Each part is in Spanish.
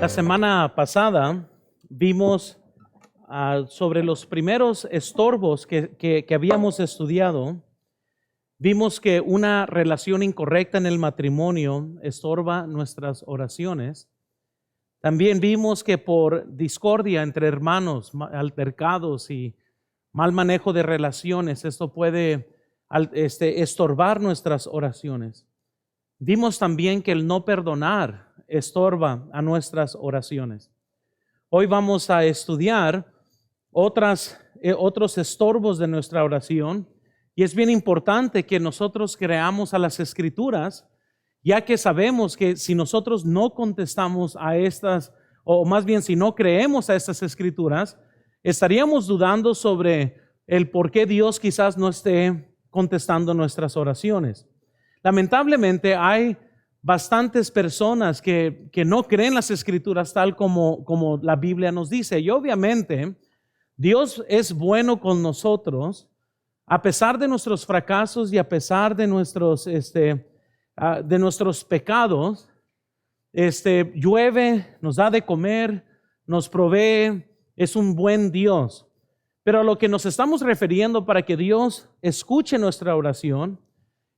La semana pasada vimos sobre los primeros estorbos que habíamos estudiado. Vimos que una relación incorrecta en el matrimonio estorba nuestras oraciones. También vimos que por discordia entre hermanos, altercados y mal manejo de relaciones, esto puede estorbar nuestras oraciones. Vimos también que el no perdonar estorba a nuestras oraciones. Hoy vamos a estudiar otros estorbos de nuestra oración, y es bien importante que nosotros creamos a las Escrituras, ya que sabemos que si nosotros no contestamos a estas, o más bien si no creemos a estas Escrituras, estaríamos dudando sobre el por qué Dios quizás no esté contestando nuestras oraciones. Lamentablemente hay bastantes personas que no creen las Escrituras tal como la Biblia nos dice. Y obviamente Dios es bueno con nosotros a pesar de nuestros fracasos y a pesar de nuestros pecados. Llueve, nos da de comer, nos provee, es un buen Dios. Pero a lo que nos estamos refiriendo para que Dios escuche nuestra oración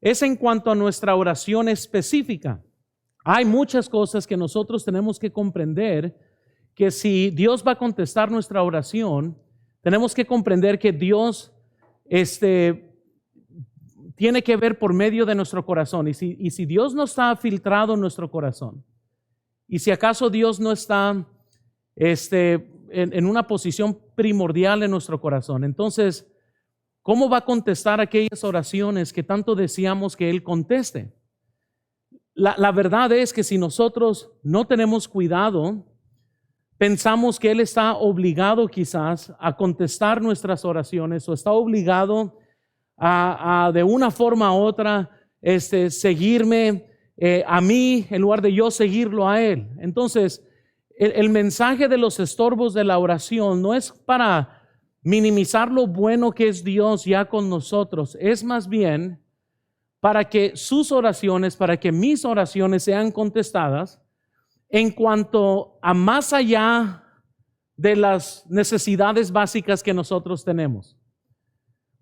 es en cuanto a nuestra oración específica. Hay muchas cosas que nosotros tenemos que comprender, que si Dios va a contestar nuestra oración, tenemos que comprender que Dios tiene que ver por medio de nuestro corazón. Y si Dios no está filtrado en nuestro corazón, y si acaso Dios no está en una posición primordial en nuestro corazón, entonces, ¿cómo va a contestar aquellas oraciones que tanto deseamos que Él conteste? La verdad es que si nosotros no tenemos cuidado, pensamos que Él está obligado quizás a contestar nuestras oraciones, o está obligado a de una forma u otra seguirme a mí en lugar de yo seguirlo a Él. Entonces, el mensaje de los estorbos de la oración no es para minimizar lo bueno que es Dios ya con nosotros, es más bien para que sus oraciones, para que mis oraciones sean contestadas en cuanto a más allá de las necesidades básicas que nosotros tenemos.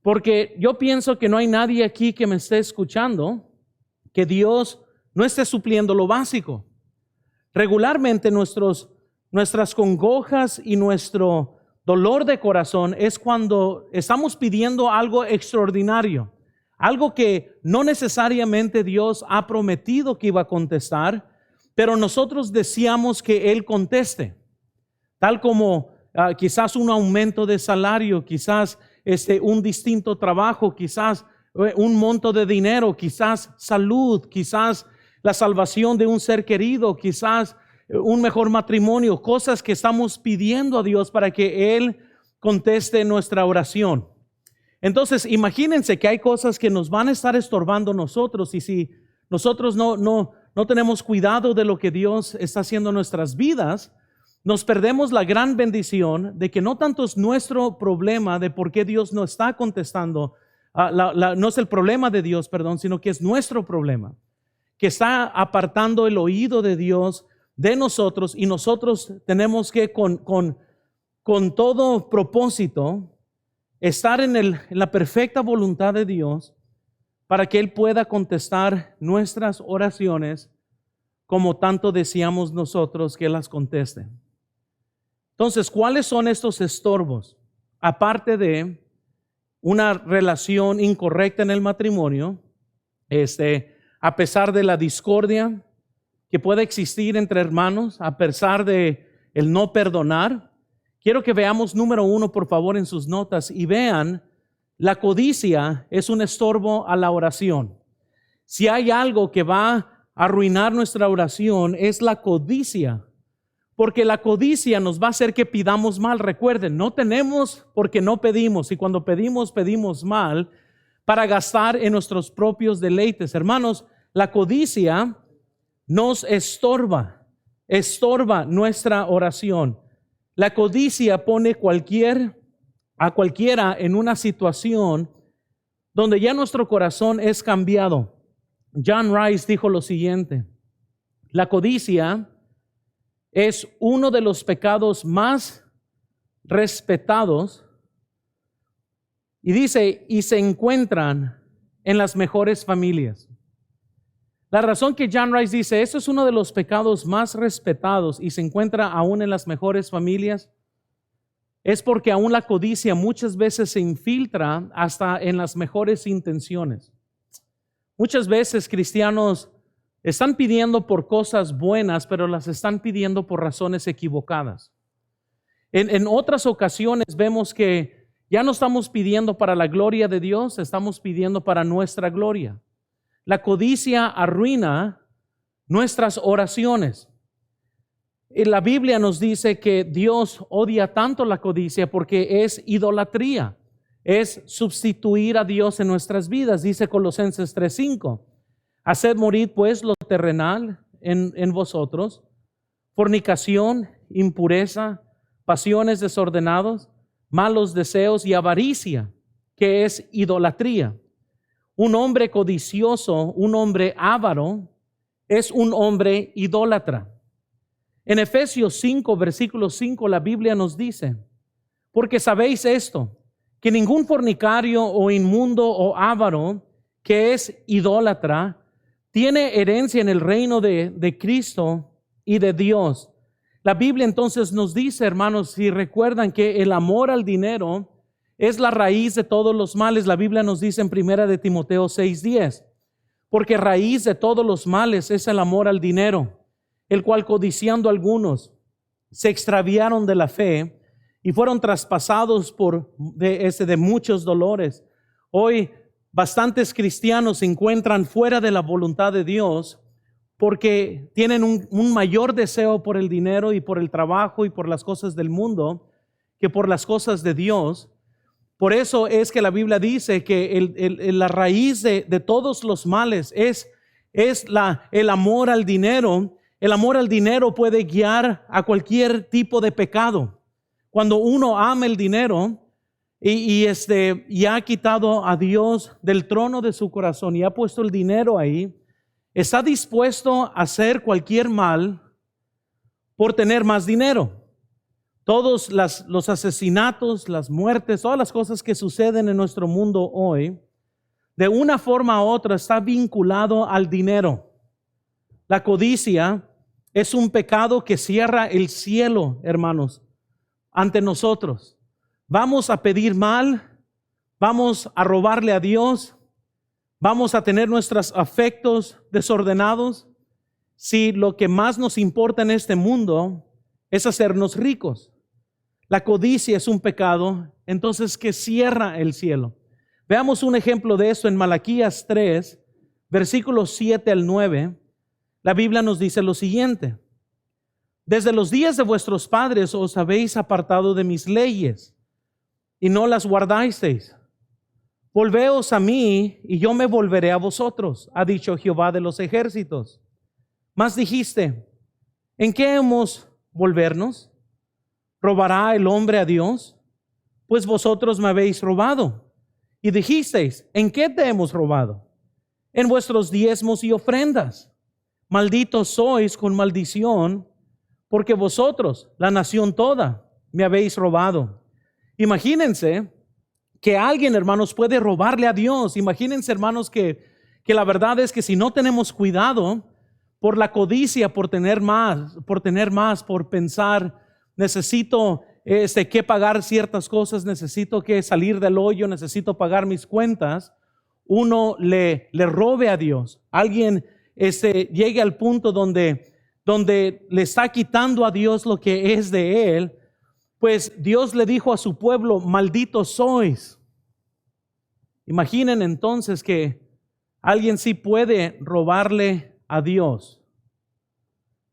Porque yo pienso que no hay nadie aquí que me esté escuchando que Dios no esté supliendo lo básico. Regularmente nuestras congojas y nuestro dolor de corazón es cuando estamos pidiendo algo extraordinario, algo que no necesariamente Dios ha prometido que iba a contestar, pero nosotros deseamos que Él conteste, tal como quizás un aumento de salario, quizás un distinto trabajo, quizás un monto de dinero, quizás salud, quizás la salvación de un ser querido, quizás un mejor matrimonio, cosas que estamos pidiendo a Dios para que Él conteste nuestra oración. Entonces, imagínense que hay cosas que nos van a estar estorbando nosotros, y si nosotros no tenemos cuidado de lo que Dios está haciendo en nuestras vidas, nos perdemos la gran bendición de que no tanto es nuestro problema de por qué Dios no está contestando, no es el problema de Dios, sino que es nuestro problema, que está apartando el oído de Dios de nosotros, y nosotros tenemos que con todo propósito estar en la perfecta voluntad de Dios para que Él pueda contestar nuestras oraciones como tanto deseamos nosotros que las conteste. Entonces, ¿cuáles son estos estorbos? Aparte de una relación incorrecta en el matrimonio, a pesar de la discordia que puede existir entre hermanos, a pesar de el no perdonar, quiero que veamos número 1, por favor, en sus notas, y vean, la codicia es un estorbo a la oración. Si hay algo que va a arruinar nuestra oración, es la codicia. Porque la codicia nos va a hacer que pidamos mal. Recuerden, no tenemos porque no pedimos, y cuando pedimos mal para gastar en nuestros propios deleites. Hermanos, la codicia nos estorba nuestra oración. La codicia pone a cualquiera en una situación donde ya nuestro corazón es cambiado. John Rice dijo lo siguiente: la codicia es uno de los pecados más respetados. Y dice, y se encuentran en las mejores familias. La razón que John Rice dice, eso es uno de los pecados más respetados y se encuentra aún en las mejores familias, es porque aún la codicia muchas veces se infiltra hasta en las mejores intenciones. Muchas veces cristianos están pidiendo por cosas buenas, pero las están pidiendo por razones equivocadas. En otras ocasiones vemos que ya no estamos pidiendo para la gloria de Dios, estamos pidiendo para nuestra gloria. La codicia arruina nuestras oraciones. Y la Biblia nos dice que Dios odia tanto la codicia porque es idolatría, es sustituir a Dios en nuestras vidas. Dice Colosenses 3:5, haced morir pues lo terrenal en vosotros, fornicación, impureza, pasiones desordenadas, malos deseos y avaricia, que es idolatría. Un hombre codicioso, un hombre avaro, es un hombre idólatra. En Efesios 5, versículo 5, la Biblia nos dice, porque sabéis esto, que ningún fornicario o inmundo o avaro que es idólatra tiene herencia en el reino de Cristo y de Dios. La Biblia entonces nos dice, hermanos, si recuerdan que el amor al dinero es la raíz de todos los males. La Biblia nos dice en 1 de Timoteo 6:10, porque raíz de todos los males es el amor al dinero, el cual codiciando algunos se extraviaron de la fe y fueron traspasados de muchos dolores. Hoy bastantes cristianos se encuentran fuera de la voluntad de Dios porque tienen un mayor deseo por el dinero y por el trabajo y por las cosas del mundo que por las cosas de Dios. Por eso es que la Biblia dice que la raíz de todos los males es el amor al dinero. El amor al dinero puede guiar a cualquier tipo de pecado. Cuando uno ama el dinero y ha quitado a Dios del trono de su corazón y ha puesto el dinero ahí, está dispuesto a hacer cualquier mal por tener más dinero. Todos los asesinatos, las muertes, todas las cosas que suceden en nuestro mundo hoy, de una forma u otra está vinculado al dinero. La codicia es un pecado que cierra el cielo, hermanos, ante nosotros. Vamos a pedir mal, vamos a robarle a Dios, vamos a tener nuestros afectos desordenados si lo que más nos importa en este mundo es hacernos ricos. La codicia es un pecado, entonces, que cierra el cielo. Veamos un ejemplo de eso en Malaquías 3, versículos 7 al 9. La Biblia nos dice lo siguiente: desde los días de vuestros padres os habéis apartado de mis leyes y no las guardasteis. Volveos a mí y yo me volveré a vosotros, ha dicho Jehová de los ejércitos. Mas dijiste, ¿en qué hemos volvernos? ¿Robará el hombre a Dios? Pues vosotros me habéis robado. Y dijisteis, ¿en qué te hemos robado? En vuestros diezmos y ofrendas. Malditos sois con maldición, porque vosotros, la nación toda, me habéis robado. Imagínense que alguien, hermanos, puede robarle a Dios. Imagínense, hermanos, que la verdad es que si no tenemos cuidado por la codicia, por tener más, por pensar, necesito que pagar ciertas cosas, necesito que salir del hoyo, necesito pagar mis cuentas, uno le robe a Dios. Alguien llegue al punto donde le está quitando a Dios lo que es de él. Pues Dios le dijo a su pueblo, malditos sois. Imaginen entonces que alguien sí puede robarle a Dios.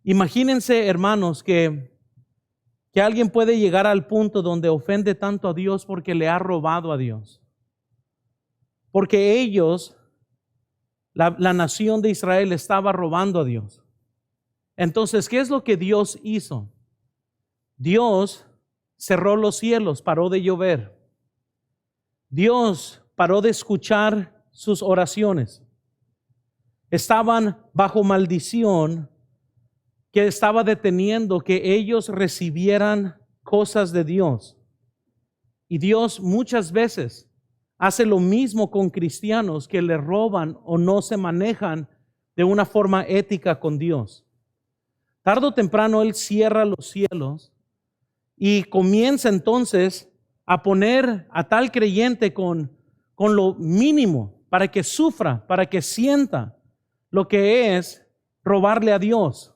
Imagínense, hermanos, que alguien puede llegar al punto donde ofende tanto a Dios porque le ha robado a Dios. Porque ellos, la nación de Israel, estaba robando a Dios. Entonces, ¿qué es lo que Dios hizo? Dios cerró los cielos, paró de llover. Dios paró de escuchar sus oraciones. Estaban bajo maldición que estaba deteniendo que ellos recibieran cosas de Dios. Y Dios muchas veces hace lo mismo con cristianos que le roban o no se manejan de una forma ética con Dios. Tarde o temprano Él cierra los cielos y comienza entonces a poner a tal creyente con lo mínimo para que sufra, para que sienta lo que es robarle a Dios.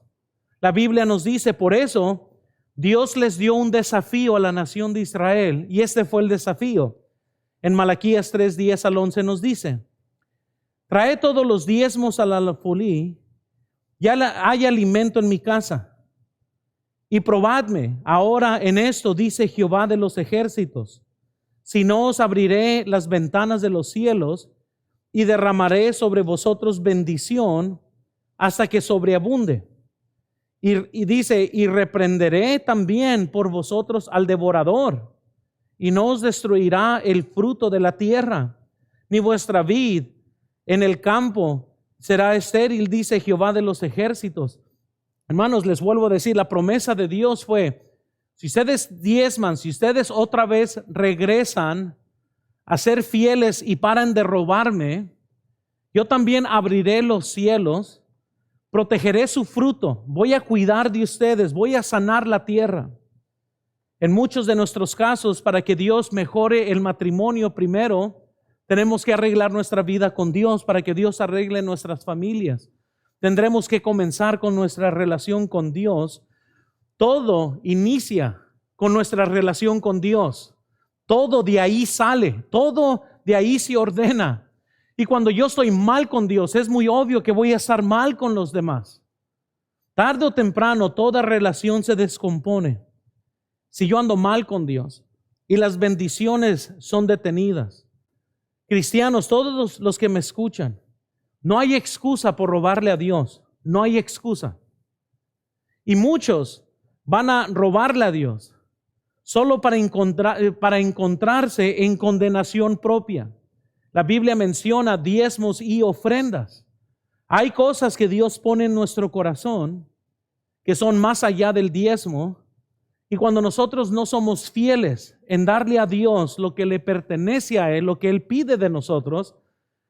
La Biblia nos dice, por eso Dios les dio un desafío a la nación de Israel, y este fue el desafío. En Malaquías 3:10 al 11 nos dice: trae todos los diezmos al alfolí, ya hay alimento en mi casa. Y probadme ahora en esto, dice Jehová de los ejércitos, si no os abriré las ventanas de los cielos y derramaré sobre vosotros bendición hasta que sobreabunde. Y dice, y reprenderé también por vosotros al devorador, y no os destruirá el fruto de la tierra, ni vuestra vid en el campo será estéril, dice Jehová de los ejércitos. Hermanos, les vuelvo a decir, la promesa de Dios fue, si ustedes diezman, si ustedes otra vez regresan a ser fieles y paran de robarme, yo también abriré los cielos, protegeré su fruto, voy a cuidar de ustedes, voy a sanar la tierra. En muchos de nuestros casos, para que Dios mejore el matrimonio primero, tenemos que arreglar nuestra vida con Dios para que Dios arregle nuestras familias. Tendremos que comenzar con nuestra relación con Dios. Todo inicia con nuestra relación con Dios. Todo de ahí sale, todo de ahí se ordena. Y cuando yo estoy mal con Dios, es muy obvio que voy a estar mal con los demás. Tarde o temprano, toda relación se descompone si yo ando mal con Dios y las bendiciones son detenidas. Cristianos, todos los que me escuchan, no hay excusa por robarle a Dios. No hay excusa. Y muchos van a robarle a Dios solo para encontrarse en condenación propia. La Biblia menciona diezmos y ofrendas. Hay cosas que Dios pone en nuestro corazón que son más allá del diezmo. Y cuando nosotros no somos fieles en darle a Dios lo que le pertenece a Él, lo que Él pide de nosotros,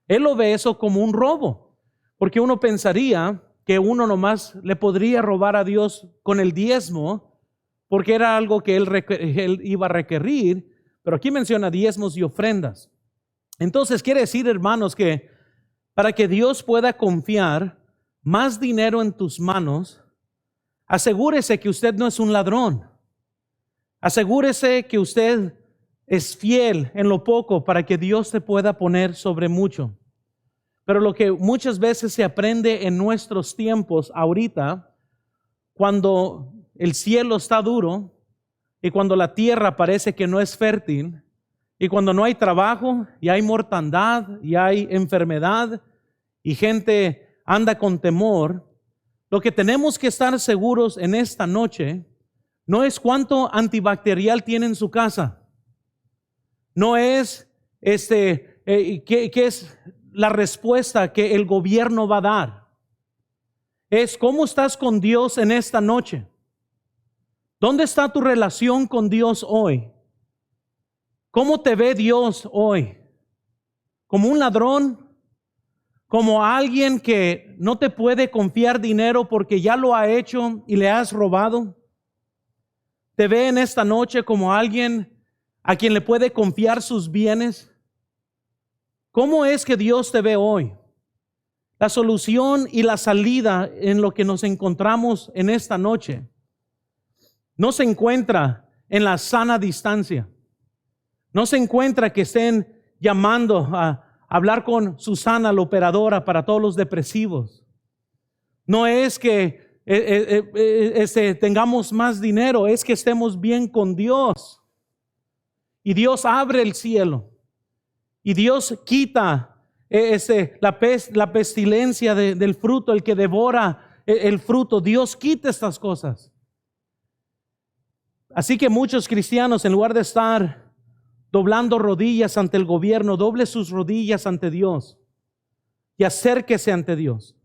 Él lo ve eso como un robo. Porque uno pensaría que uno nomás le podría robar a Dios con el diezmo, porque era algo que Él iba a requerir. Pero aquí menciona diezmos y ofrendas. Entonces quiere decir, hermanos, que para que Dios pueda confiar más dinero en tus manos, asegúrese que usted no es un ladrón. Asegúrese que usted es fiel en lo poco para que Dios te pueda poner sobre mucho. Pero lo que muchas veces se aprende en nuestros tiempos ahorita, cuando el cielo está duro y cuando la tierra parece que no es fértil, y cuando no hay trabajo y hay mortandad y hay enfermedad y gente anda con temor, lo que tenemos que estar seguros en esta noche no es cuánto antibacterial tiene en su casa. No es qué es la respuesta que el gobierno va a dar. Es cómo estás con Dios en esta noche. ¿Dónde está tu relación con Dios hoy? ¿Cómo te ve Dios hoy? ¿Como un ladrón? ¿Como alguien que no te puede confiar dinero porque ya lo ha hecho y le has robado? ¿Te ve en esta noche como alguien a quien le puede confiar sus bienes? ¿Cómo es que Dios te ve hoy? La solución y la salida en lo que nos encontramos en esta noche no se encuentra en la sana distancia. No se encuentra que estén llamando a hablar con Susana, la operadora, para todos los depresivos. No es que tengamos más dinero, es que estemos bien con Dios. Y Dios abre el cielo. Y Dios quita la pestilencia del fruto, el que devora el fruto. Dios quita estas cosas. Así que muchos cristianos, en lugar de estar doblando rodillas ante el gobierno, doble sus rodillas ante Dios y acérquese ante Dios.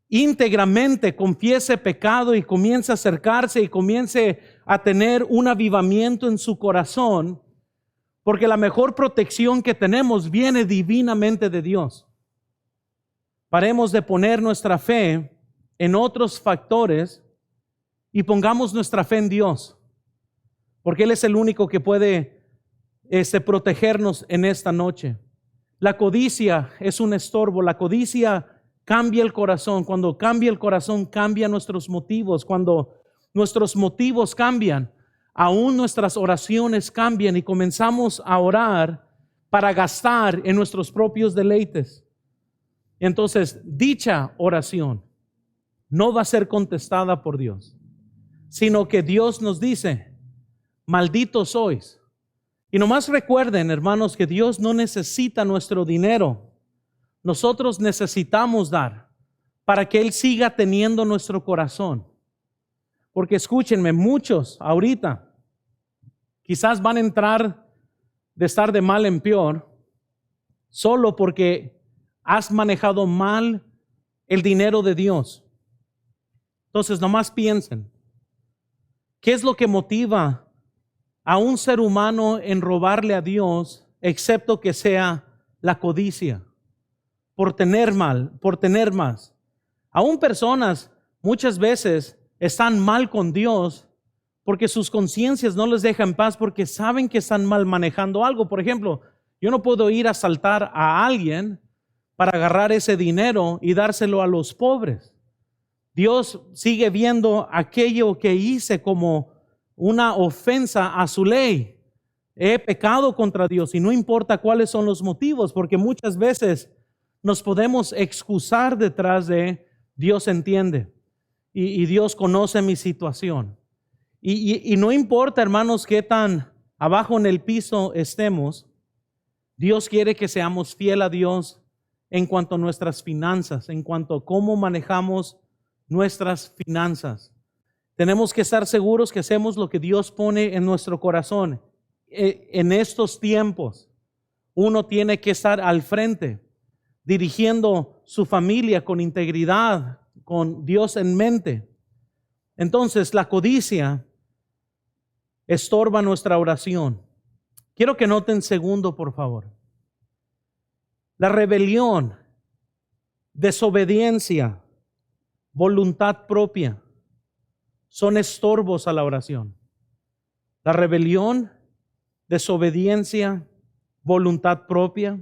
íntegramente confiese pecado y comience a acercarse y comience a tener un avivamiento en su corazón, porque la mejor protección que tenemos viene divinamente de Dios. Paremos de poner nuestra fe en otros factores y pongamos nuestra fe en Dios, porque Él es el único que puede protegernos en esta noche. La codicia es un estorbo. La codicia cambia el corazón. Cuando cambia el corazón, cambia nuestros motivos. Cuando nuestros motivos cambian, aún nuestras oraciones cambian y comenzamos a orar para gastar en nuestros propios deleites. Entonces, dicha oración no va a ser contestada por Dios, sino que Dios nos dice: malditos sois. Y nomás recuerden, hermanos, que Dios no necesita nuestro dinero. Nosotros necesitamos dar para que Él siga teniendo nuestro corazón. Porque escúchenme, muchos ahorita quizás van a entrar de estar de mal en peor solo porque has manejado mal el dinero de Dios. Entonces, nomás piensen, ¿qué es lo que motiva a un ser humano en robarle a Dios, excepto que sea la codicia, por tener más? Aún personas muchas veces están mal con Dios porque sus conciencias no les dejan paz, porque saben que están mal manejando algo. Por ejemplo, yo no puedo ir a asaltar a alguien para agarrar ese dinero y dárselo a los pobres. Dios sigue viendo aquello que hice como una ofensa a su ley. He pecado contra Dios y no importa cuáles son los motivos, porque muchas veces nos podemos excusar detrás de Dios entiende y Dios conoce mi situación. Y no importa, hermanos, qué tan abajo en el piso estemos, Dios quiere que seamos fieles a Dios en cuanto a nuestras finanzas, en cuanto a cómo manejamos nuestras finanzas. Tenemos que estar seguros que hacemos lo que Dios pone en nuestro corazón. En estos tiempos, uno tiene que estar al frente, dirigiendo su familia con integridad, con Dios en mente. Entonces, la codicia estorba nuestra oración. Quiero que noten segundo, por favor. La rebelión, desobediencia, voluntad propia son estorbos a la oración. La rebelión, desobediencia, voluntad propia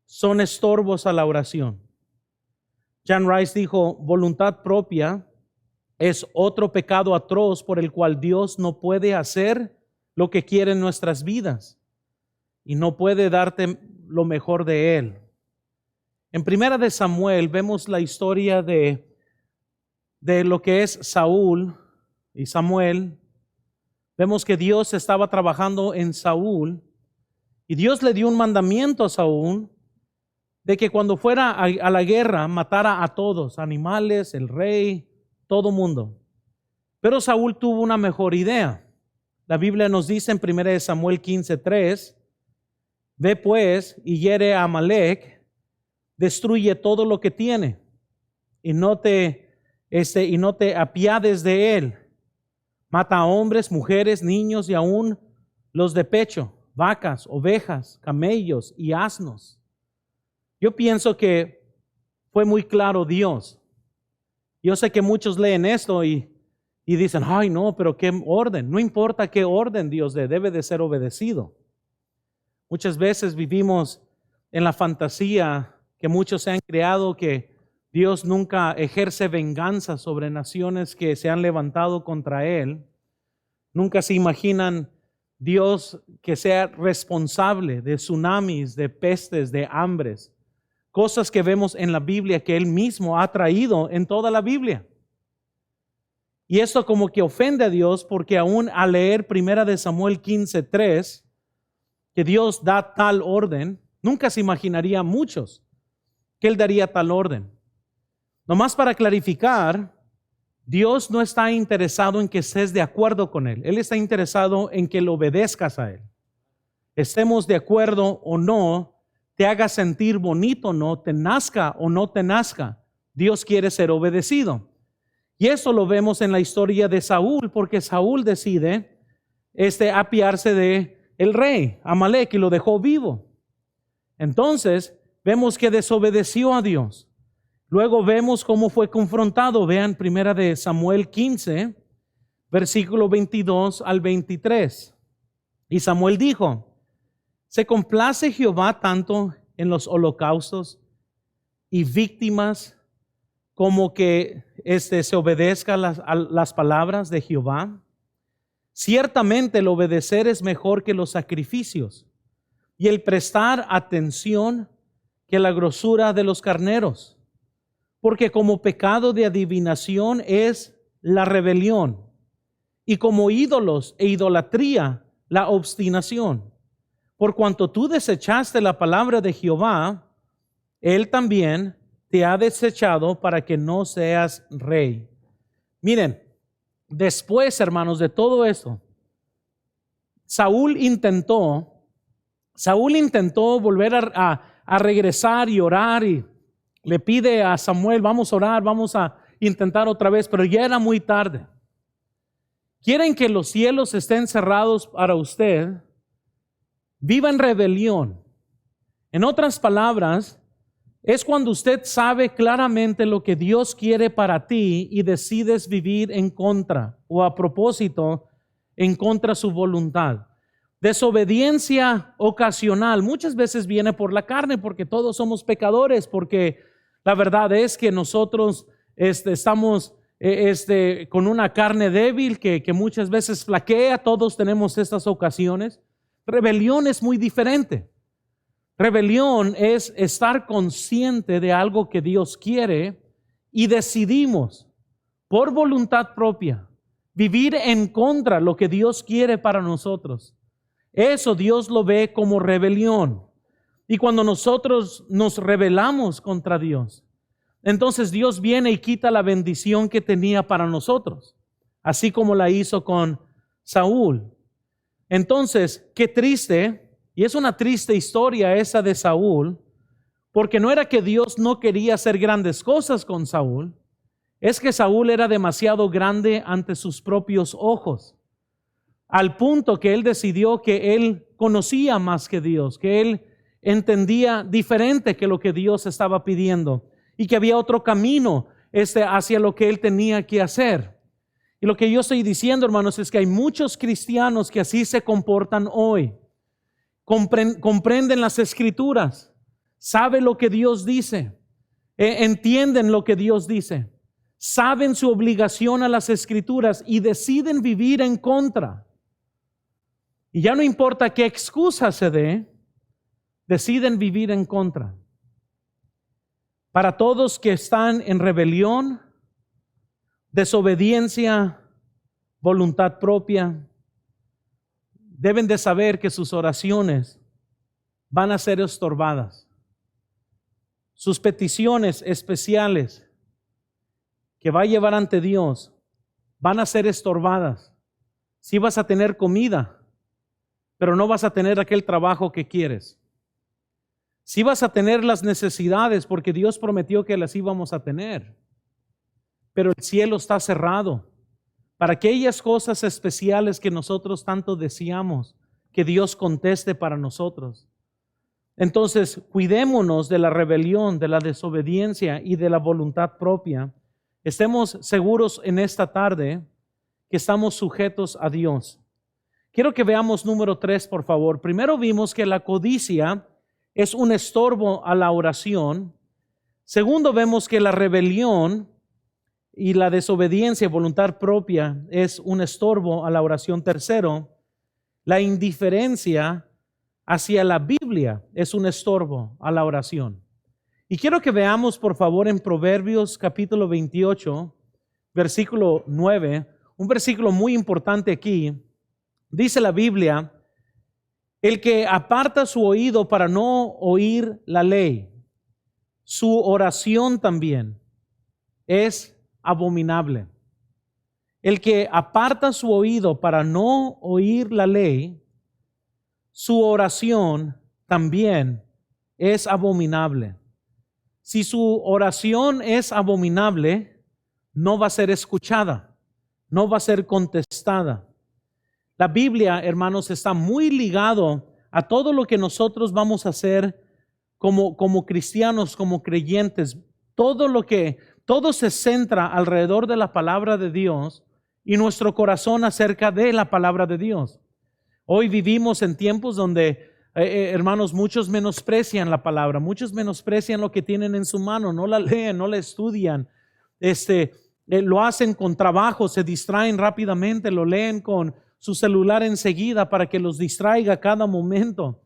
son estorbos a la oración. John Rice dijo: voluntad propia es otro pecado atroz por el cual Dios no puede hacer lo que quiere en nuestras vidas y no puede darte lo mejor de Él. En Primera de Samuel vemos la historia de lo que es Saúl y Samuel. Vemos que Dios estaba trabajando en Saúl y Dios le dio un mandamiento a Saúl de que cuando fuera a la guerra matara a todos, animales, el rey, todo mundo. Pero Saúl tuvo una mejor idea. La Biblia nos dice en 1 Samuel 15:3: ve pues y hiere a Amalec, destruye todo lo que tiene y no te apiades de él. Mata a hombres, mujeres, niños y aún los de pecho, vacas, ovejas, camellos y asnos. Yo pienso que fue muy claro Dios. Yo sé que muchos leen esto y dicen: ay no, pero qué orden. No importa qué orden Dios dé, debe de ser obedecido. Muchas veces vivimos en la fantasía que muchos se han creado, que Dios nunca ejerce venganza sobre naciones que se han levantado contra Él. Nunca se imaginan Dios que sea responsable de tsunamis, de pestes, de hambres. Cosas que vemos en la Biblia que Él mismo ha traído en toda la Biblia. Y esto como que ofende a Dios, porque aún al leer 1 Samuel 15:3, que Dios da tal orden, nunca se imaginaría muchos que Él daría tal orden. Nomás para clarificar, Dios no está interesado en que estés de acuerdo con Él. Él está interesado en que lo obedezcas a Él. Estemos de acuerdo o no, te haga sentir bonito o no, te nazca o no te nazca, Dios quiere ser obedecido. Y esto lo vemos en la historia de Saúl, porque Saúl decide apiarse de el rey Amalek y lo dejó vivo. Entonces vemos que desobedeció a Dios. Luego vemos cómo fue confrontado. Vean 1 Samuel 15, versículo 22 al 23. Y Samuel dijo: ¿se complace Jehová tanto en los holocaustos y víctimas como que se obedezca a las palabras de Jehová? Ciertamente el obedecer es mejor que los sacrificios, y el prestar atención que la grosura de los carneros. Porque como pecado de adivinación es la rebelión, y como ídolos e idolatría la obstinación. Por cuanto tú desechaste la palabra de Jehová, Él también te ha desechado para que no seas rey. Miren, después, hermanos, de todo esto, Saúl intentó volver a regresar y orar, y le pide a Samuel: vamos a orar, vamos a intentar otra vez, pero ya era muy tarde. ¿Quieren que los cielos estén cerrados para usted? Viva en rebelión. En otras palabras, es cuando usted sabe claramente lo que Dios quiere para ti y decides vivir en contra o a propósito en contra de su voluntad. Desobediencia ocasional muchas veces viene por la carne, porque todos somos pecadores, porque la verdad es que nosotros estamos con una carne débil que muchas veces flaquea. Todos tenemos estas ocasiones. Rebelión es muy diferente. Rebelión es estar consciente de algo que Dios quiere y decidimos por voluntad propia vivir en contra de lo que Dios quiere para nosotros. Eso Dios lo ve como rebelión. Y cuando nosotros nos rebelamos contra Dios, entonces Dios viene y quita la bendición que tenía para nosotros, así como la hizo con Saúl. Entonces, qué triste, y es una triste historia esa de Saúl, porque no era que Dios no quería hacer grandes cosas con Saúl, es que Saúl era demasiado grande ante sus propios ojos, al punto que él decidió que él conocía más que Dios, que él entendía diferente que lo que Dios estaba pidiendo, y que había otro camino hacia lo que él tenía que hacer. Y lo que yo estoy diciendo, hermanos, es que hay muchos cristianos que así se comportan hoy. Comprenden las Escrituras, saben lo que Dios dice, entienden lo que Dios dice, saben su obligación a las Escrituras y deciden vivir en contra. Y ya no importa qué excusa se dé, deciden vivir en contra. Para todos que están en rebelión, desobediencia, voluntad propia, deben de saber que sus oraciones van a ser estorbadas. Sus peticiones especiales que va a llevar ante Dios van a ser estorbadas. Sí vas a tener comida, pero no vas a tener aquel trabajo que quieres. Sí vas a tener las necesidades, porque Dios prometió que las íbamos a tener, pero el cielo está cerrado para aquellas cosas especiales que nosotros tanto deseamos que Dios conteste para nosotros. Entonces, cuidémonos de la rebelión, de la desobediencia y de la voluntad propia. Estemos seguros en esta tarde que estamos sujetos a Dios. Quiero que veamos número 3, por favor. Primero vimos que la codicia es un estorbo a la oración. Segundo, vemos que la rebelión y la desobediencia, voluntad propia, es un estorbo a la oración. Tercero, la indiferencia hacia la Biblia es un estorbo a la oración. Y quiero que veamos, por favor, en Proverbios capítulo 28, versículo 9, un versículo muy importante aquí. Dice la Biblia: el que aparta su oído para no oír la ley, su oración también es abominable. El que aparta su oído para no oír la ley, su oración también es abominable. Si su oración es abominable, no va a ser escuchada, no va a ser contestada. La Biblia, hermanos, está muy ligado a todo lo que nosotros vamos a hacer como cristianos, como creyentes. Todo se centra alrededor de la palabra de Dios y nuestro corazón acerca de la palabra de Dios. Hoy vivimos en tiempos donde, hermanos, muchos menosprecian la palabra, muchos menosprecian lo que tienen en su mano, no la leen, no la estudian, lo hacen con trabajo, se distraen rápidamente, lo leen con su celular enseguida para que los distraiga a cada momento.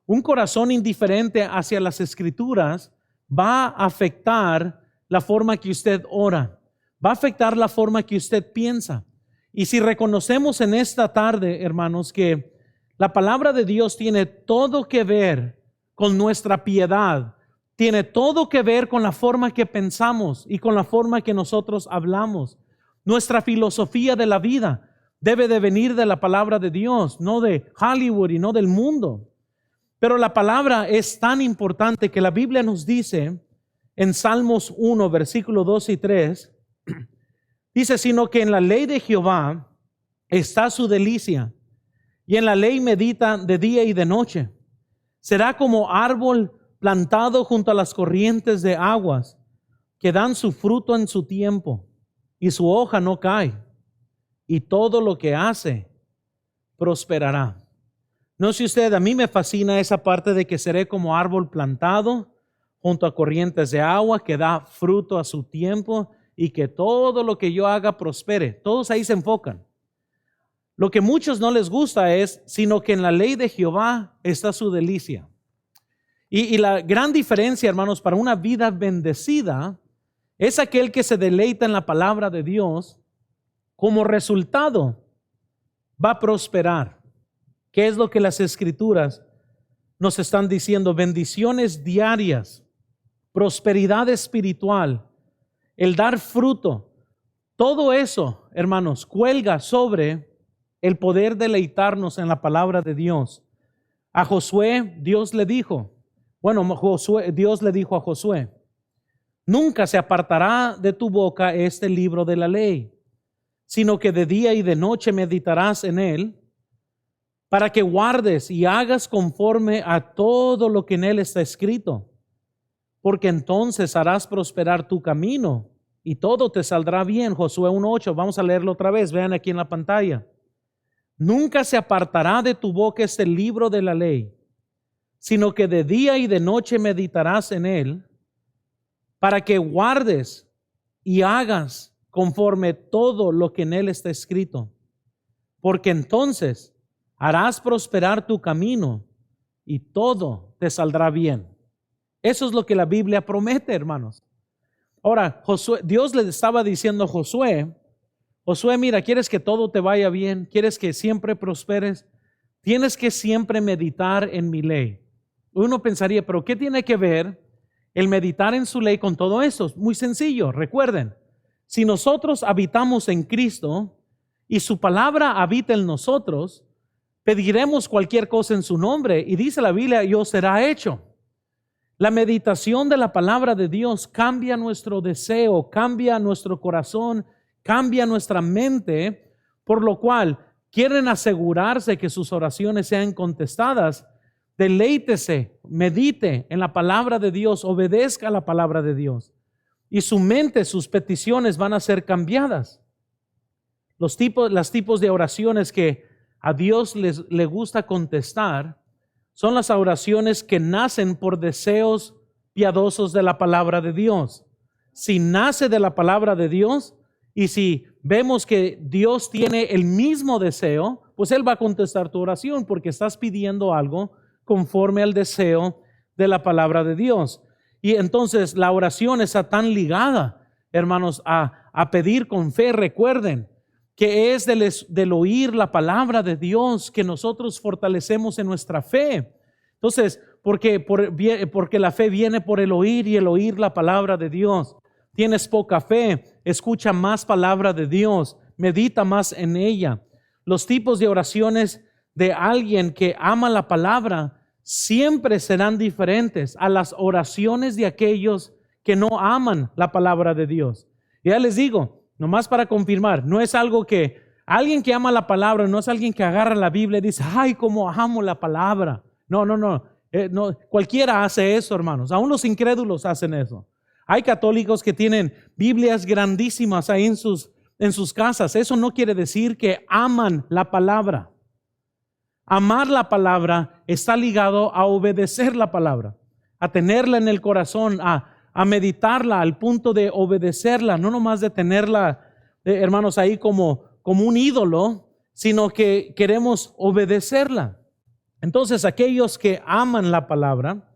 Un corazón indiferente hacia las Escrituras va a afectar la forma que usted ora, va a afectar la forma que usted piensa. Y si reconocemos en esta tarde, hermanos, que la palabra de Dios tiene todo que ver con nuestra piedad, tiene todo que ver con la forma que pensamos y con la forma que nosotros hablamos. Nuestra filosofía de la vida debe de venir de la palabra de Dios, no de Hollywood y no del mundo. Pero la palabra es tan importante que la Biblia nos dice en Salmos 1, versículo 2 y 3, dice, sino que en la ley de Jehová está su delicia, y en la ley medita de día y de noche. Será como árbol plantado junto a las corrientes de aguas, que dan su fruto en su tiempo, y su hoja no cae, y todo lo que hace prosperará. No sé usted, a mí me fascina esa parte de que seré como árbol plantado junto a corrientes de agua, que da fruto a su tiempo, y que todo lo que yo haga prospere. Todos ahí se enfocan. Lo que a muchos no les gusta es, sino que en la ley de Jehová está su delicia. Y la gran diferencia, hermanos, para una vida bendecida es aquel que se deleita en la palabra de Dios. Como resultado va a prosperar. ¿Qué es lo que las Escrituras nos están diciendo? Bendiciones diarias, prosperidad espiritual, el dar fruto. Todo eso, hermanos, cuelga sobre el poder deleitarnos en la palabra de Dios. A Josué, Dios le dijo a Josué, nunca se apartará de tu boca este libro de la ley, sino que de día y de noche meditarás en él, para que guardes y hagas conforme a todo lo que en él está escrito, porque entonces harás prosperar tu camino y todo te saldrá bien. Josué 1:8, vamos a leerlo otra vez, vean aquí en la pantalla. Nunca se apartará de tu boca este libro de la ley, sino que de día y de noche meditarás en él, para que guardes y hagas conforme todo lo que en él está escrito, porque entonces harás prosperar tu camino y todo te saldrá bien. Eso es lo que la Biblia promete, hermanos. Ahora, Dios le estaba diciendo a Josué, mira, ¿quieres que todo te vaya bien? ¿Quieres que siempre prosperes? Tienes que siempre meditar en mi ley. Uno pensaría, ¿pero qué tiene que ver el meditar en su ley con todo eso? Muy sencillo, recuerden, si nosotros habitamos en Cristo y su palabra habita en nosotros, pediremos cualquier cosa en su nombre y dice la Biblia, y os será hecho. La meditación de la palabra de Dios cambia nuestro deseo, cambia nuestro corazón, cambia nuestra mente, por lo cual quieren asegurarse que sus oraciones sean contestadas. Deleítese, medite en la palabra de Dios, obedezca a la palabra de Dios y su mente, sus peticiones van a ser cambiadas. Los tipos de oraciones que a Dios le gusta contestar son las oraciones que nacen por deseos piadosos de la palabra de Dios. Si nace de la palabra de Dios y si vemos que Dios tiene el mismo deseo, pues Él va a contestar tu oración porque estás pidiendo algo conforme al deseo de la palabra de Dios. Y entonces la oración está tan ligada, hermanos, a pedir con fe. Recuerden que es del oír la palabra de Dios que nosotros fortalecemos en nuestra fe. Entonces, porque la fe viene por el oír y el oír la palabra de Dios. Tienes poca fe, escucha más palabra de Dios, medita más en ella. Los tipos de oraciones de alguien que ama la palabra siempre serán diferentes a las oraciones de aquellos que no aman la palabra de Dios. Ya les digo, nomás para confirmar, no es algo que alguien que ama la palabra, no es alguien que agarra la Biblia y dice, ay, cómo amo la palabra. No, cualquiera hace eso, hermanos. Aún los incrédulos hacen eso. Hay católicos que tienen Biblias grandísimas ahí en sus casas. Eso no quiere decir que aman la palabra. Amar la palabra está ligado a obedecer la palabra, a tenerla en el corazón, a meditarla al punto de obedecerla, no nomás de tenerla, hermanos, ahí como un ídolo, sino que queremos obedecerla. Entonces, aquellos que aman la palabra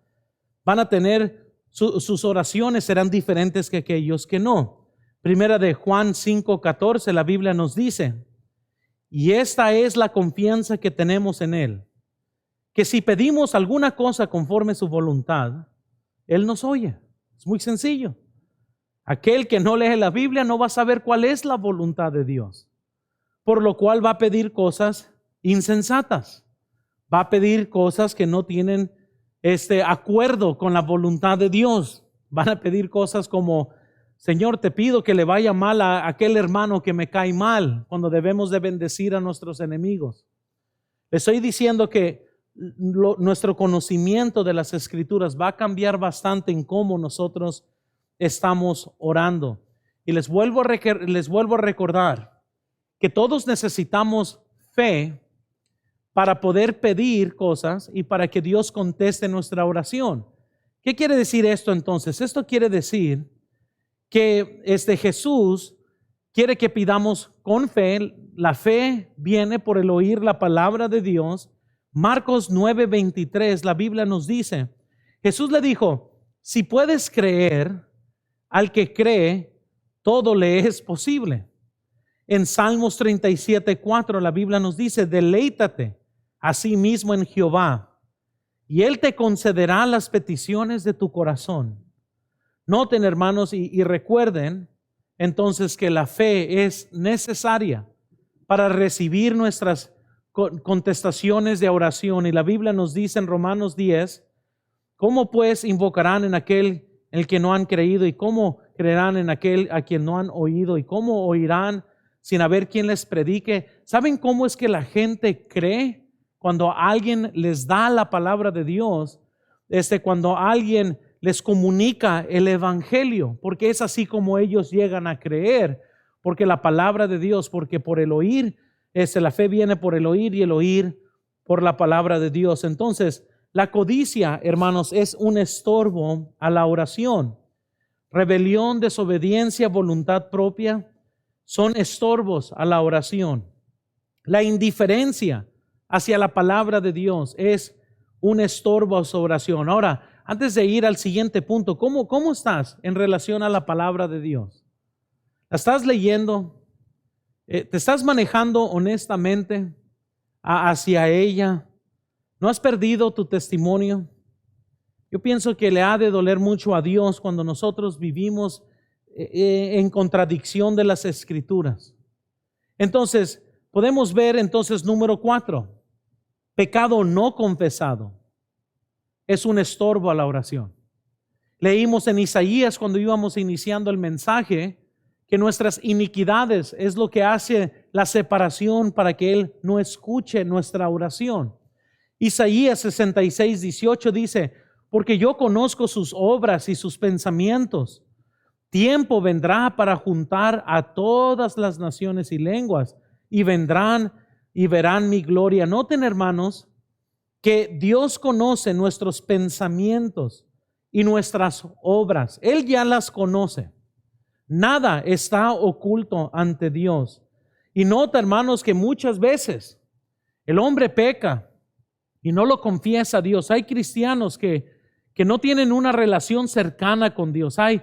van a tener sus oraciones serán diferentes que aquellos que no. Primera de Juan 5:14, la Biblia nos dice, y esta es la confianza que tenemos en Él, que si pedimos alguna cosa conforme su voluntad, Él nos oye. Es muy sencillo. Aquel que no lee la Biblia no va a saber cuál es la voluntad de Dios, por lo cual va a pedir cosas insensatas. Va a pedir cosas que no tienen acuerdo con la voluntad de Dios. Van a pedir cosas como, Señor, te pido que le vaya mal a aquel hermano que me cae mal, cuando debemos de bendecir a nuestros enemigos. Le estoy diciendo que nuestro conocimiento de las Escrituras va a cambiar bastante en cómo nosotros estamos orando. Y les vuelvo a recordar que todos necesitamos fe para poder pedir cosas y para que Dios conteste nuestra oración. ¿Qué quiere decir esto entonces? Esto quiere decir que Jesús quiere que pidamos con fe. La fe viene por el oír la palabra de Dios. Marcos 9:23, la Biblia nos dice, Jesús le dijo, si puedes creer, al que cree, todo le es posible. En Salmos 37:4, la Biblia nos dice, deleítate asimismo en Jehová, y Él te concederá las peticiones de tu corazón. Noten, hermanos, y recuerden entonces que la fe es necesaria para recibir nuestras contestaciones de oración. Y la Biblia nos dice en Romanos 10, ¿cómo pues invocarán en aquel en el que no han creído? ¿Y cómo creerán en aquel a quien no han oído? ¿Y cómo oirán sin haber quien les predique? ¿Saben cómo es que la gente cree? Cuando alguien les da la palabra de Dios, cuando alguien les comunica el evangelio, porque es así como ellos llegan a creer, porque la palabra de Dios, porque por el oír, la fe viene por el oír y el oír por la palabra de Dios. Entonces, la codicia, hermanos, es un estorbo a la oración. Rebelión, desobediencia, voluntad propia son estorbos a la oración. La indiferencia hacia la palabra de Dios es un estorbo a su oración. Ahora, antes de ir al siguiente punto, ¿cómo estás en relación a la palabra de Dios? ¿La estás leyendo? ¿Te estás manejando honestamente hacia ella? ¿No has perdido tu testimonio? Yo pienso que le ha de doler mucho a Dios cuando nosotros vivimos en contradicción de las Escrituras. Entonces, podemos ver número 4, pecado no confesado es un estorbo a la oración. Leímos en Isaías cuando íbamos iniciando el mensaje que nuestras iniquidades es lo que hace la separación para que Él no escuche nuestra oración. Isaías 66:18 dice, porque yo conozco sus obras y sus pensamientos. Tiempo vendrá para juntar a todas las naciones y lenguas, y vendrán y verán mi gloria. Noten, hermanos, que Dios conoce nuestros pensamientos y nuestras obras. Él ya las conoce. Nada está oculto ante Dios. Y nota, hermanos, que muchas veces el hombre peca y no lo confiesa a Dios. Hay cristianos que no tienen una relación cercana con Dios. Hay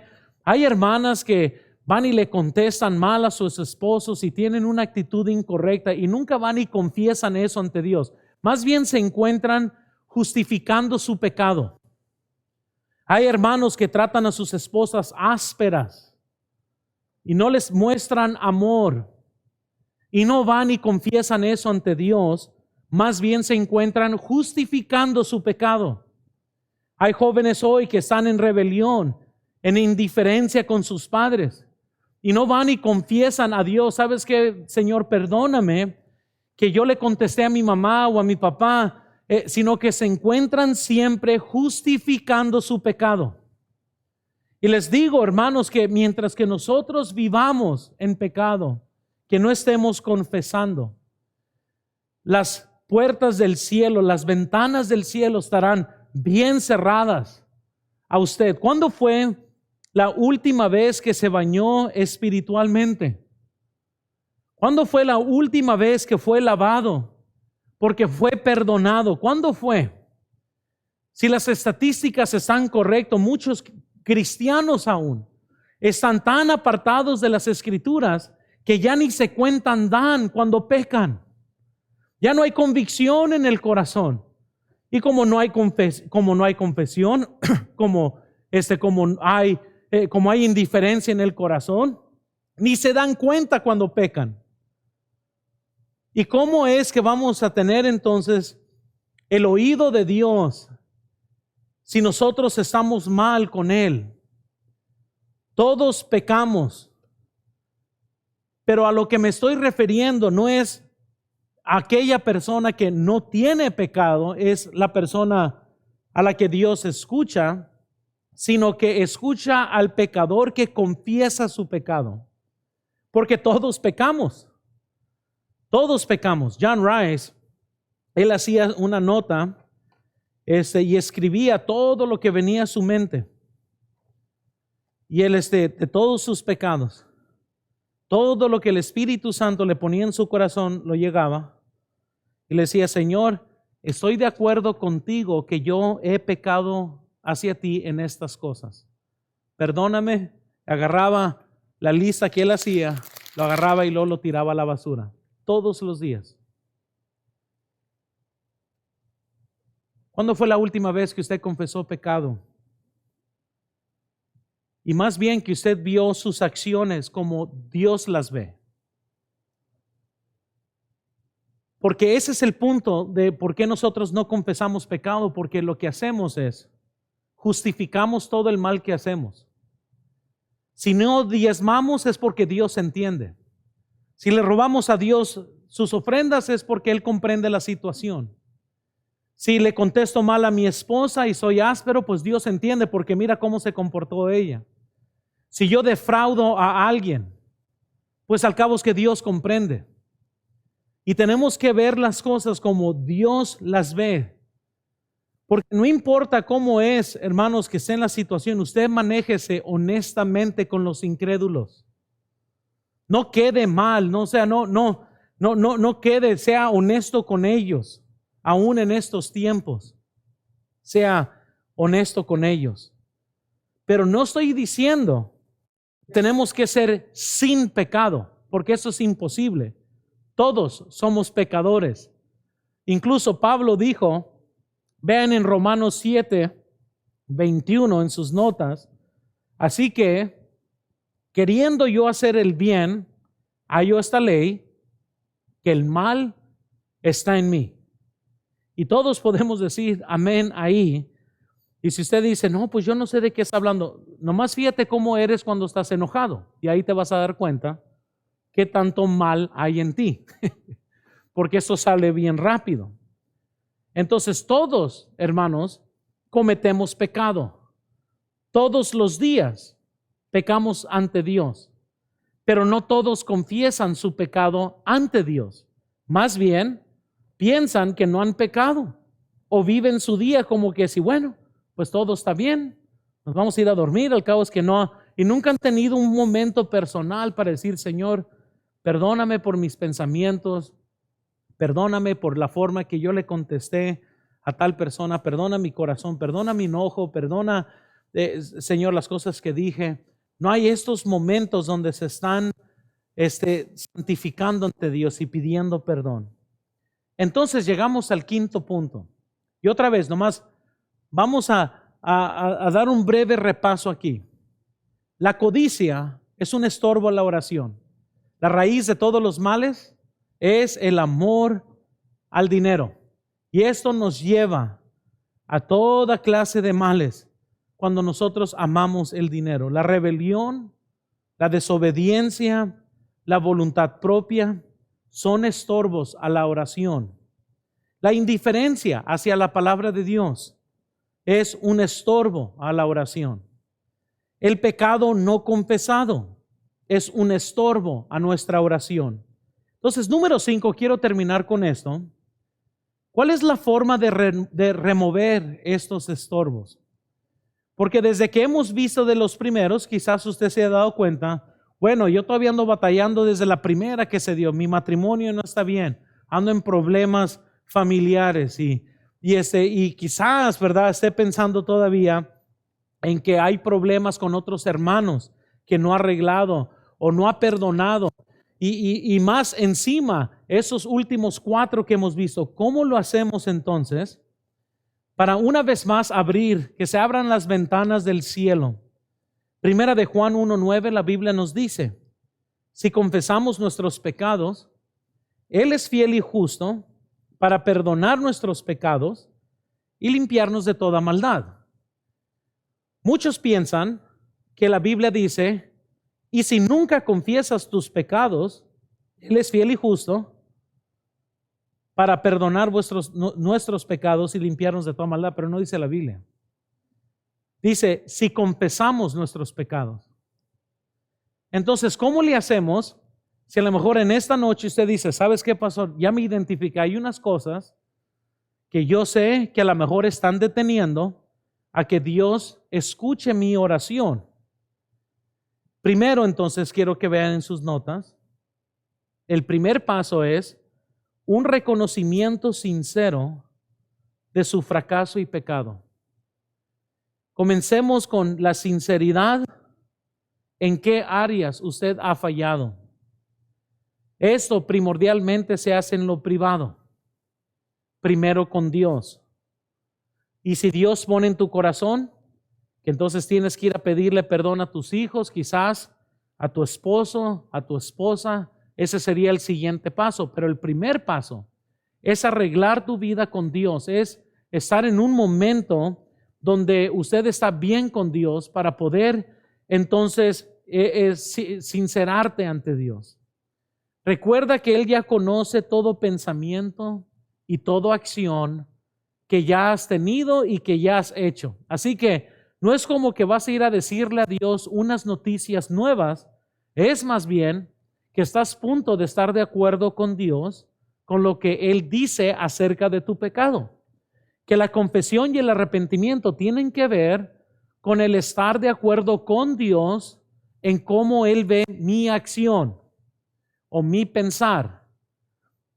hermanas que van y le contestan mal a sus esposos y tienen una actitud incorrecta y nunca van y confiesan eso ante Dios. Más bien se encuentran justificando su pecado. Hay hermanos que tratan a sus esposas ásperas y no les muestran amor y no van y confiesan eso ante Dios. Más bien se encuentran justificando su pecado. Hay jóvenes hoy que están en rebelión en indiferencia con sus padres. Y no van y confiesan a Dios, ¿sabes qué, Señor? Perdóname que yo le contesté a mi mamá o a mi papá, sino que se encuentran siempre justificando su pecado. Y les digo, hermanos, que mientras que nosotros vivamos en pecado, que no estemos confesando, las puertas del cielo, las ventanas del cielo estarán bien cerradas a usted. ¿Cuándo fue la última vez que se bañó espiritualmente? ¿Cuándo fue la última vez que fue lavado porque fue perdonado? ¿Cuándo fue? Si las estadísticas están correctas, muchos cristianos aún están tan apartados de las Escrituras que ya ni se cuentan dan cuando pecan. Ya no hay convicción en el corazón. Y como no hay confesión, como hay indiferencia en el corazón, ni se dan cuenta cuando pecan. ¿Y cómo es que vamos a tener entonces el oído de Dios si nosotros estamos mal con Él? Todos pecamos, pero a lo que me estoy refiriendo no es aquella persona que no tiene pecado, es la persona a la que Dios escucha, sino que escucha al pecador que confiesa su pecado. Porque todos pecamos. Todos pecamos. John Rice, él hacía una nota y escribía todo lo que venía a su mente. Y él de todos sus pecados, todo lo que el Espíritu Santo le ponía en su corazón, lo llegaba. Y le decía, Señor, estoy de acuerdo contigo que yo he pecado hacia ti en estas cosas. Perdóname. Agarraba la lista que él hacía, lo agarraba y luego lo tiraba a la basura. Todos los días. ¿Cuándo fue la última vez que usted confesó pecado? Y más bien que usted vio sus acciones como Dios las ve. Porque ese es el punto de por qué nosotros no confesamos pecado, porque lo que hacemos es justificamos todo el mal que hacemos. Si no diezmamos es porque Dios entiende. Si le robamos a Dios sus ofrendas es porque Él comprende la situación. Si le contesto mal a mi esposa y soy áspero, pues Dios entiende porque mira cómo se comportó ella. Si yo defraudo a alguien, pues al cabo es que Dios comprende. Y tenemos que ver las cosas como Dios las ve. Porque no importa cómo es, hermanos, que esté en la situación, usted manéjese honestamente con los incrédulos. No quede mal, no quede, sea honesto con ellos, aún en estos tiempos. Sea honesto con ellos. Pero no estoy diciendo que tenemos que ser sin pecado, porque eso es imposible. Todos somos pecadores. Incluso Pablo dijo, vean en Romanos 7:21 en sus notas, así que, queriendo yo hacer el bien, hallo esta ley, que el mal está en mí. Y todos podemos decir amén ahí. Y si usted dice, no, pues yo no sé de qué está hablando, nomás fíjate cómo eres cuando estás enojado. Y ahí te vas a dar cuenta qué tanto mal hay en ti. Porque eso sale bien rápido. Entonces todos, hermanos, cometemos pecado. Todos los días pecamos ante Dios. Pero no todos confiesan su pecado ante Dios. Más bien, piensan que no han pecado. O viven su día como que si, bueno, pues todo está bien. Nos vamos a ir a dormir, al cabo es que no. Y nunca han tenido un momento personal para decir, Señor, perdóname por mis pensamientos. Perdóname por la forma que yo le contesté a tal persona. Perdona mi corazón, perdona mi enojo, perdona, Señor, las cosas que dije. No hay estos momentos donde se están santificando ante Dios y pidiendo perdón. Entonces llegamos al quinto punto. Y otra vez, nomás vamos a dar un breve repaso aquí. La codicia es un estorbo a la oración. La raíz de todos los males es el amor al dinero. Y esto nos lleva a toda clase de males. cuando nosotros amamos el dinero. La rebelión, la desobediencia, la voluntad propia son estorbos a la oración. La indiferencia hacia la palabra de Dios es un estorbo a la oración. El pecado no confesado es un estorbo a nuestra oración. Entonces, número 5, quiero terminar con esto. ¿Cuál es la forma de remover estos estorbos? Porque desde que hemos visto de los primeros, quizás usted se ha dado cuenta, bueno, yo todavía ando batallando desde la primera que se dio, mi matrimonio no está bien, ando en problemas familiares y quizás, ¿verdad?, esté pensando todavía en que hay problemas con otros hermanos que no ha arreglado o no ha perdonado. Y más encima, esos últimos 4 que hemos visto, ¿cómo lo hacemos entonces para una vez más que se abran las ventanas del cielo? Primera de Juan 1:9, la Biblia nos dice, si confesamos nuestros pecados, Él es fiel y justo para perdonar nuestros pecados y limpiarnos de toda maldad. Muchos piensan que la Biblia dice, y si nunca confiesas tus pecados, Él es fiel y justo para perdonar nuestros pecados y limpiarnos de toda maldad, pero no dice la Biblia. Dice, si confesamos nuestros pecados. Entonces, ¿cómo le hacemos? Si a lo mejor en esta noche usted dice, ¿sabes qué pasó? Ya me identifiqué, hay unas cosas que yo sé que a lo mejor están deteniendo a que Dios escuche mi oración. Primero, entonces, quiero que vean en sus notas, el primer paso es un reconocimiento sincero de su fracaso y pecado. Comencemos con la sinceridad en qué áreas usted ha fallado. Esto primordialmente se hace en lo privado, primero con Dios. Y si Dios pone en tu corazón, que entonces tienes que ir a pedirle perdón a tus hijos, quizás a tu esposo, a tu esposa, ese sería el siguiente paso. Pero el primer paso es arreglar tu vida con Dios, es estar en un momento donde usted está bien con Dios para poder entonces sincerarte ante Dios. Recuerda que Él ya conoce todo pensamiento y toda acción que ya has tenido y que ya has hecho. Así que no es como que vas a ir a decirle a Dios unas noticias nuevas, es más bien que estás a punto de estar de acuerdo con Dios, con lo que Él dice acerca de tu pecado. Que la confesión y el arrepentimiento tienen que ver con el estar de acuerdo con Dios en cómo Él ve mi acción o mi pensar.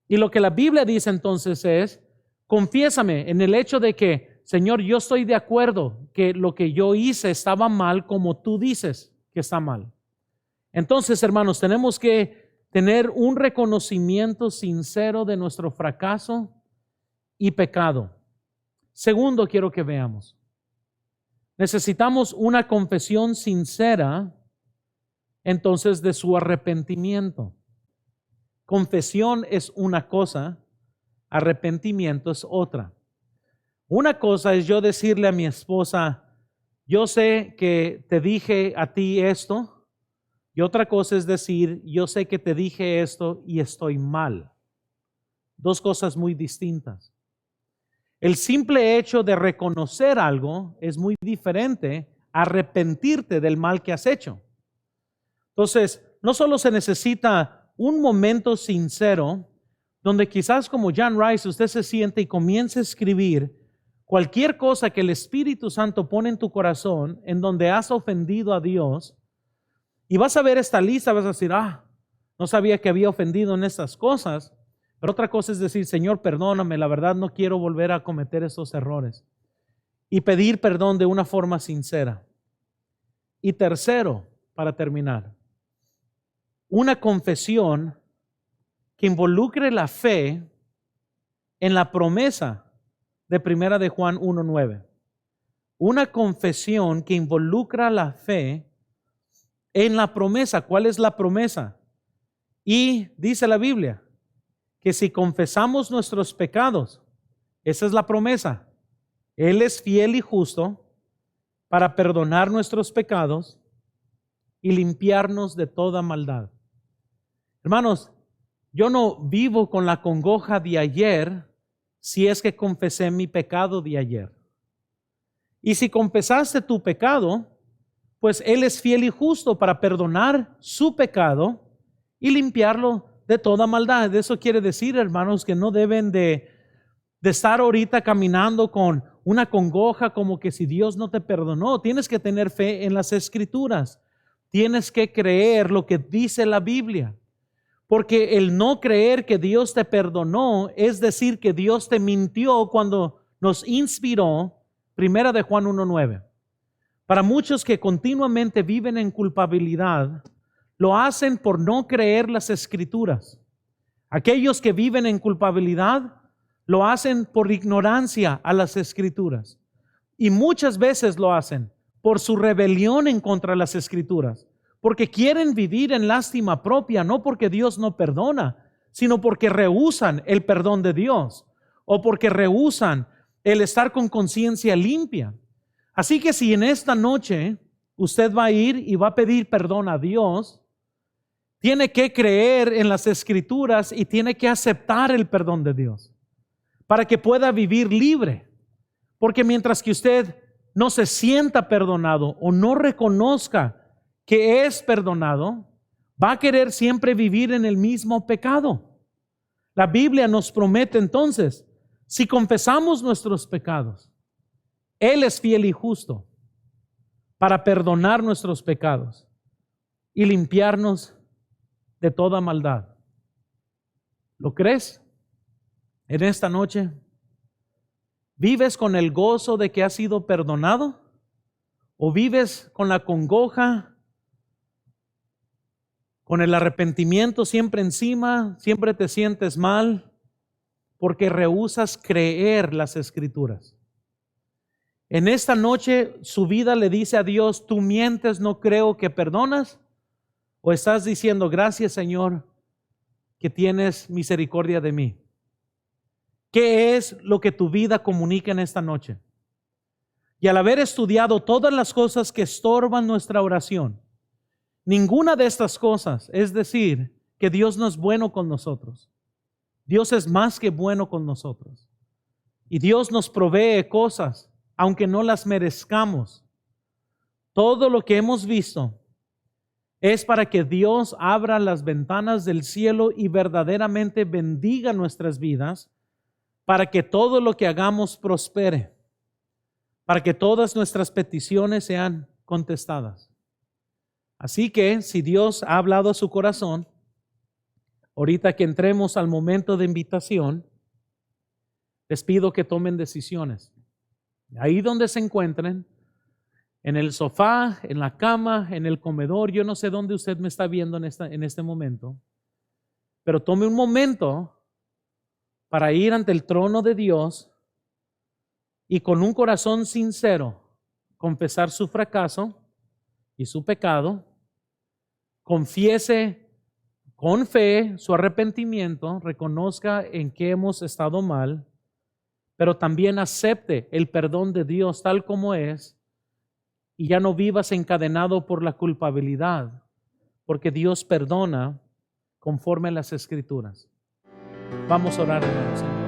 Y lo que la Biblia dice entonces es, confiésame en el hecho de que, Señor, yo estoy de acuerdo que lo que yo hice estaba mal como tú dices que está mal. Entonces, hermanos, tenemos que tener un reconocimiento sincero de nuestro fracaso y pecado. Segundo, quiero que veamos. Necesitamos una confesión sincera, entonces, de su arrepentimiento. Confesión es una cosa, arrepentimiento es otra. Una cosa es yo decirle a mi esposa, yo sé que te dije a ti esto, y otra cosa es decir, yo sé que te dije esto y estoy mal. Dos cosas muy distintas. El simple hecho de reconocer algo es muy diferente a arrepentirte del mal que has hecho. Entonces, no solo se necesita un momento sincero donde quizás como John Rice usted se siente y comience a escribir cualquier cosa que el Espíritu Santo pone en tu corazón en donde has ofendido a Dios, y vas a ver esta lista, vas a decir, no sabía que había ofendido en estas cosas. Pero otra cosa es decir, Señor, perdóname, la verdad no quiero volver a cometer esos errores. Y pedir perdón de una forma sincera. Y tercero, para terminar, una confesión que involucre la fe en la promesa de Primera de Juan 1:9. Una confesión que involucra la fe en la promesa. ¿Cuál es la promesa? Y dice la Biblia que si confesamos nuestros pecados, esa es la promesa. Él es fiel y justo para perdonar nuestros pecados y limpiarnos de toda maldad. Hermanos, yo no vivo con la congoja de ayer si es que confesé mi pecado de ayer. Y si confesaste tu pecado, pues Él es fiel y justo para perdonar su pecado y limpiarlo de toda maldad. Eso quiere decir, hermanos, que no deben de estar ahorita caminando con una congoja como que si Dios no te perdonó. Tienes que tener fe en las Escrituras. Tienes que creer lo que dice la Biblia. Porque el no creer que Dios te perdonó es decir que Dios te mintió cuando nos inspiró. Primera de Juan 1:9. Para muchos que continuamente viven en culpabilidad, lo hacen por no creer las Escrituras. Aquellos que viven en culpabilidad, lo hacen por ignorancia a las Escrituras. Y muchas veces lo hacen por su rebelión en contra de las Escrituras. Porque quieren vivir en lástima propia, no porque Dios no perdona, sino porque rehúsan el perdón de Dios. O porque rehúsan el estar con conciencia limpia. Así que si en esta noche usted va a ir y va a pedir perdón a Dios, tiene que creer en las Escrituras y tiene que aceptar el perdón de Dios para que pueda vivir libre. Porque mientras que usted no se sienta perdonado o no reconozca que es perdonado, va a querer siempre vivir en el mismo pecado. La Biblia nos promete entonces, si confesamos nuestros pecados, Él es fiel y justo para perdonar nuestros pecados y limpiarnos de toda maldad. ¿Lo crees? En esta noche, ¿vives con el gozo de que has sido perdonado? ¿O vives con la congoja, con el arrepentimiento siempre encima, siempre te sientes mal porque rehusas creer las Escrituras? En esta noche su vida le dice a Dios, ¿tú mientes, no creo que perdonas? ¿O estás diciendo, gracias Señor, que tienes misericordia de mí? ¿Qué es lo que tu vida comunica en esta noche? Y al haber estudiado todas las cosas que estorban nuestra oración, ninguna de estas cosas es decir que Dios no es bueno con nosotros. Dios es más que bueno con nosotros. Y Dios nos provee cosas, aunque no las merezcamos. Todo lo que hemos visto es para que Dios abra las ventanas del cielo y verdaderamente bendiga nuestras vidas, para que todo lo que hagamos prospere, para que todas nuestras peticiones sean contestadas. Así que si Dios ha hablado a su corazón, ahorita que entremos al momento de invitación, les pido que tomen decisiones. Ahí donde se encuentren, en el sofá, en la cama, en el comedor, yo no sé dónde usted me está viendo en este momento, pero tome un momento para ir ante el trono de Dios y con un corazón sincero confesar su fracaso y su pecado, confiese con fe su arrepentimiento, reconozca en qué hemos estado mal, pero también acepte el perdón de Dios tal como es y ya no vivas encadenado por la culpabilidad, porque Dios perdona conforme a las Escrituras. Vamos a orar, hermanos.